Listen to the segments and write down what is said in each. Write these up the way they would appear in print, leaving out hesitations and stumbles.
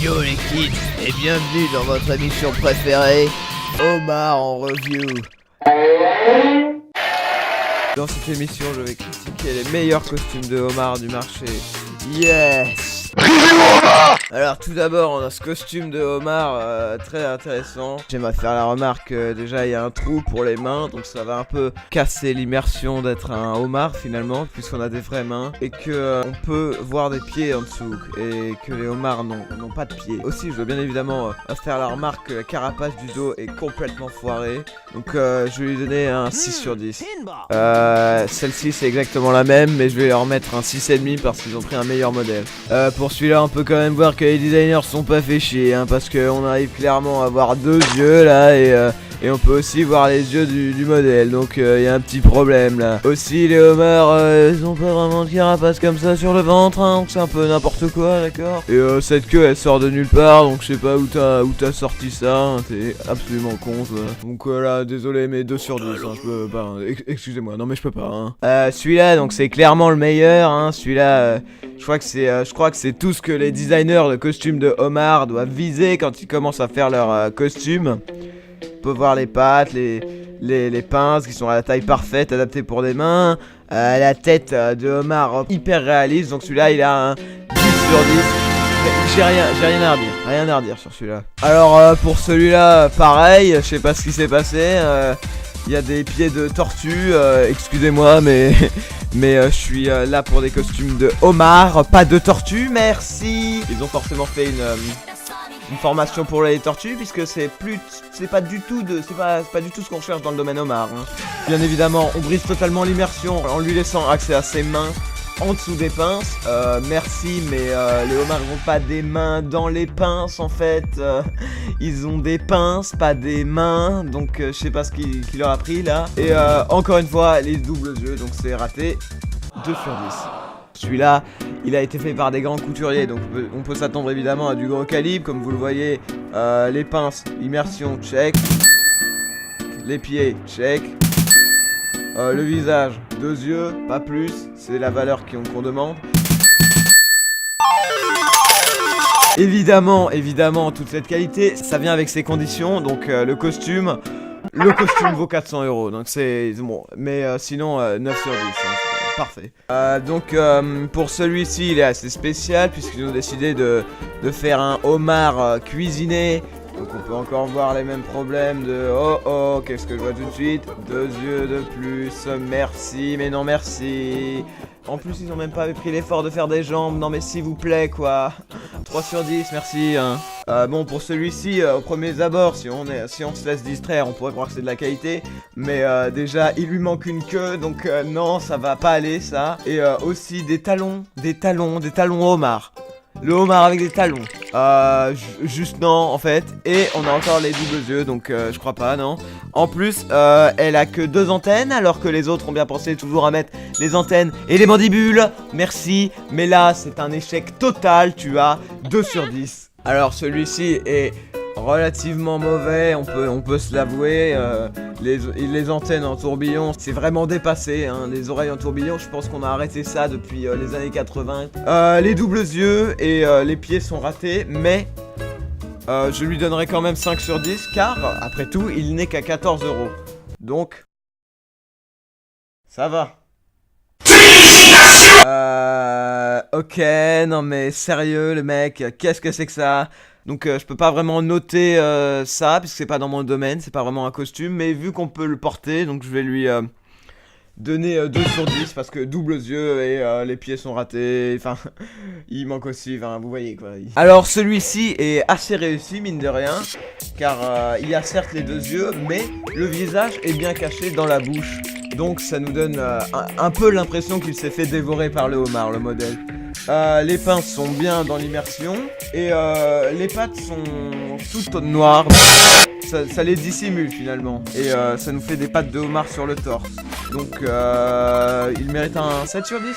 Yo les kids, et bienvenue dans votre émission préférée, Homard en review. Dans cette émission, je vais critiquer les meilleurs costumes de homard du marché. Yes! Alors tout d'abord, on a ce costume de homard très intéressant. J'aimerais faire la remarque, déjà il y a un trou pour les mains, donc ça va un peu casser l'immersion d'être un homard finalement, puisqu'on a des vraies mains, et que on peut voir des pieds en dessous, et que les homards n'ont pas de pieds. Aussi, je veux bien évidemment faire la remarque que la carapace du dos est complètement foirée, donc je vais lui donner un 6 sur 10. Celle-ci c'est exactement la même, mais je vais leur mettre un 6,5 parce qu'ils ont pris un meilleur modèle. Pour celui-là, on peut quand même voir que les designers sont pas fait chier, hein, parce qu'on arrive clairement à voir deux yeux là, et on peut aussi voir les yeux du modèle, donc il y a un petit problème là. Aussi, les homards, ils ont pas vraiment de carapace comme ça sur le ventre, hein, donc c'est un peu n'importe quoi, d'accord. Et cette queue, elle sort de nulle part, donc je sais pas où t'as sorti ça, hein, t'es absolument con, toi. Donc là, désolé, mais 2 sur 10, hein, je peux pas, excusez-moi, non mais je peux pas, hein. Celui-là, donc c'est clairement le meilleur, hein, celui-là, je crois que c'est tout ce que les designers de costumes de homard doivent viser quand ils commencent à faire leur costume. On peut voir les pattes, les pinces qui sont à la taille parfaite, adaptées pour des mains. La tête de homard hyper réaliste, donc celui-là il a un 10 sur 10. J'ai rien à redire sur celui-là. Alors pour celui-là, pareil, je sais pas ce qui s'est passé. Il y a des pieds de tortue, excusez-moi, mais je suis là pour des costumes de homard, pas de tortue, merci. Ils ont forcément fait une formation pour les tortues, puisque c'est pas du tout ce qu'on cherche dans le domaine homard, hein. Bien évidemment, on brise totalement l'immersion en lui laissant accès à ses mains en dessous des pinces. Merci, mais les homards n'ont pas des mains dans les pinces en fait. Ils ont des pinces, pas des mains. Donc je sais pas ce qu'il leur a pris là. Et encore une fois, les doubles yeux, donc c'est raté. 2 sur 10. Celui-là, il a été fait par des grands couturiers, donc on peut s'attendre évidemment à du gros calibre, comme vous le voyez. Les pinces, immersion, check. Les pieds, check. Le visage, 2 yeux, pas plus, c'est la valeur qu'on demande. Évidemment, toute cette qualité, ça vient avec ses conditions, donc le costume vaut 400 €, donc c'est bon, mais sinon 9 sur 10, hein, parfait. Donc pour celui-ci, il est assez spécial, puisqu'ils ont décidé de faire un homard cuisiné. Donc on peut encore voir les mêmes problèmes de oh, qu'est-ce que je vois tout de suite, 2 yeux de plus, merci, mais non merci. En plus ils ont même pas pris l'effort de faire des jambes, non mais s'il vous plaît quoi. 3 sur 10, merci, hein. Bon pour celui-ci, au premier abord, si on se laisse distraire, on pourrait croire que c'est de la qualité. Mais déjà il lui manque une queue, donc non ça va pas aller ça. Et aussi des talons homard. Le homard avec des talons. Juste non en fait. Et on a encore les doubles yeux, donc je crois pas, non. En plus, elle a que 2 antennes, alors que les autres ont bien pensé toujours à mettre les antennes et les mandibules. Merci, mais là c'est un échec total, tu as 2 sur 10. Alors celui-ci est relativement mauvais, on peut se l'avouer. Les antennes en tourbillon, c'est vraiment dépassé, hein. Les oreilles en tourbillon, je pense qu'on a arrêté ça depuis les années 80. Les doubles yeux et les pieds sont ratés, mais je lui donnerai quand même 5 sur 10, car après tout, il n'est qu'à 14 €. Donc, ça va. Ok, non mais sérieux le mec, qu'est-ce que c'est que ça? Donc je peux pas vraiment noter ça, puisque c'est pas dans mon domaine, c'est pas vraiment un costume, mais vu qu'on peut le porter, donc je vais lui donner 2 sur 10, parce que doubles yeux et les pieds sont ratés, enfin, il manque aussi, enfin, vous voyez quoi. Alors celui-ci est assez réussi, mine de rien, car il y a certes les 2 yeux, mais le visage est bien caché dans la bouche. Donc ça nous donne un peu l'impression qu'il s'est fait dévorer par le homard, le modèle. Les pinces sont bien dans l'immersion, et les pattes sont toutes noires. Ça les dissimule finalement, et ça nous fait des pattes de homard sur le torse. Donc il mérite un 7 sur 10.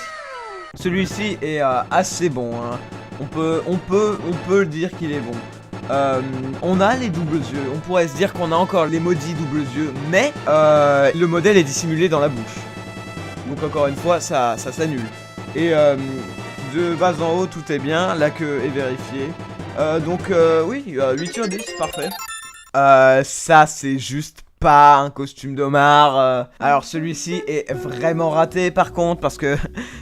Celui-ci est assez bon, hein. On peut dire qu'il est bon. On a les doubles yeux, on pourrait se dire qu'on a encore les maudits doubles yeux, mais le modèle est dissimulé dans la bouche. Donc encore une fois, ça s'annule. Et de bas en haut, tout est bien, la queue est vérifiée. Oui, 8 sur 10, parfait. Ça c'est juste pas un costume d'Omar. Alors celui-ci est vraiment raté par contre parce que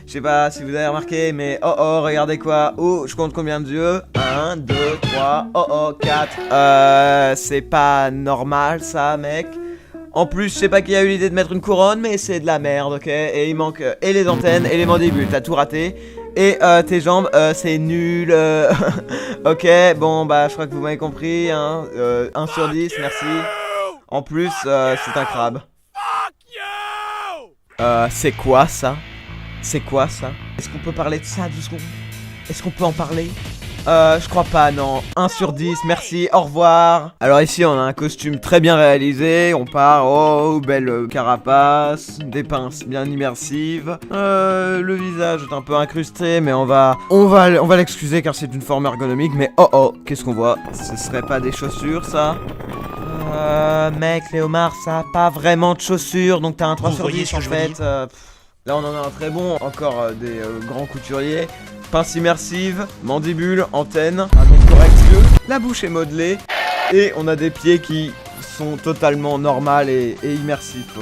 je sais pas si vous avez remarqué mais regardez quoi. Oh, je compte combien de yeux? 1, 2, 3, 4. C'est pas normal ça mec. En plus, je sais pas qui a eu l'idée de mettre une couronne, mais c'est de la merde, ok? Et il manque et les antennes et les mandibules, t'as tout raté. Et tes jambes, c'est nul. Ok, bon, bah, je crois que vous m'avez compris, hein. 1 sur 10, merci. En plus, c'est un crabe. C'est quoi ça? C'est quoi ça? Est-ce qu'on peut parler de ça 2 secondes? Est-ce qu'on peut en parler? Je crois pas, non. 1 sur 10, merci, au revoir. Alors ici, on a un costume très bien réalisé. On part, oh, belle carapace, des pinces bien immersives. Le visage est un peu incrusté, mais on va l'excuser car c'est une forme ergonomique. Mais qu'est-ce qu'on voit? Ce serait pas des chaussures, ça? Mec, Léomar, ça a pas vraiment de chaussures, donc t'as un 3 sur 10 en fait. Là, on en a un très bon, encore des grands couturiers. Pince immersive, mandibule, antenne, un autre correct yeux, la bouche est modelée et on a des pieds qui sont totalement normales et immersifs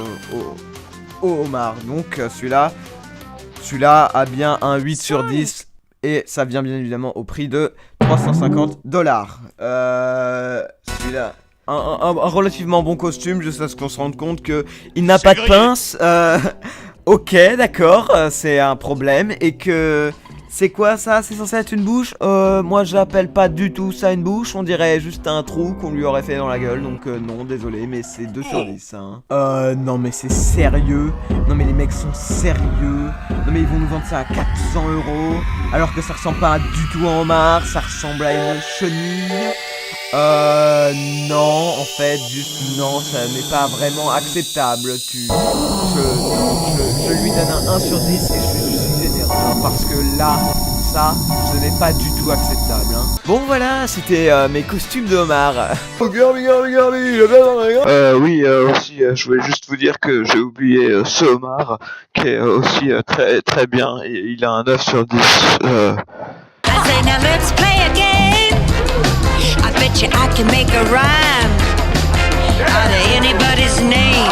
au homard. Donc celui-là a bien un 8 sur 10 et ça vient bien évidemment au prix de $350. Celui-là, un relativement bon costume jusqu'à ce qu'on se rende compte que il n'a pas de pince. Ok, d'accord, c'est un problème et que... C'est quoi ça? C'est censé être une bouche? Moi j'appelle pas du tout ça une bouche, on dirait juste un trou qu'on lui aurait fait dans la gueule, donc non, désolé, mais c'est 2 sur 10, hein. Non mais c'est sérieux? Non mais les mecs sont sérieux? Non mais ils vont nous vendre ça à 400 €, alors que ça ressemble pas du tout à un homard, ça ressemble à une chenille. Non, en fait, juste non, ça n'est pas vraiment acceptable. Je lui donne un 1 sur 10 et je suis généreux parce que là, ça, ce n'est pas du tout acceptable. Hein. Bon, voilà, c'était mes costumes de homard. Regardez, oui, aussi, je voulais juste vous dire que j'ai oublié ce homard qui est aussi très très bien. Et il a un 9 sur 10. I say now let's play a game. I bet you I can make a rhyme out of anybody's name.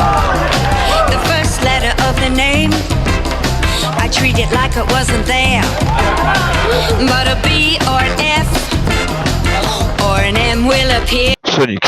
The first letter of the name, I treat it like it wasn't there. But a B or an F or an M will appear. Sonic.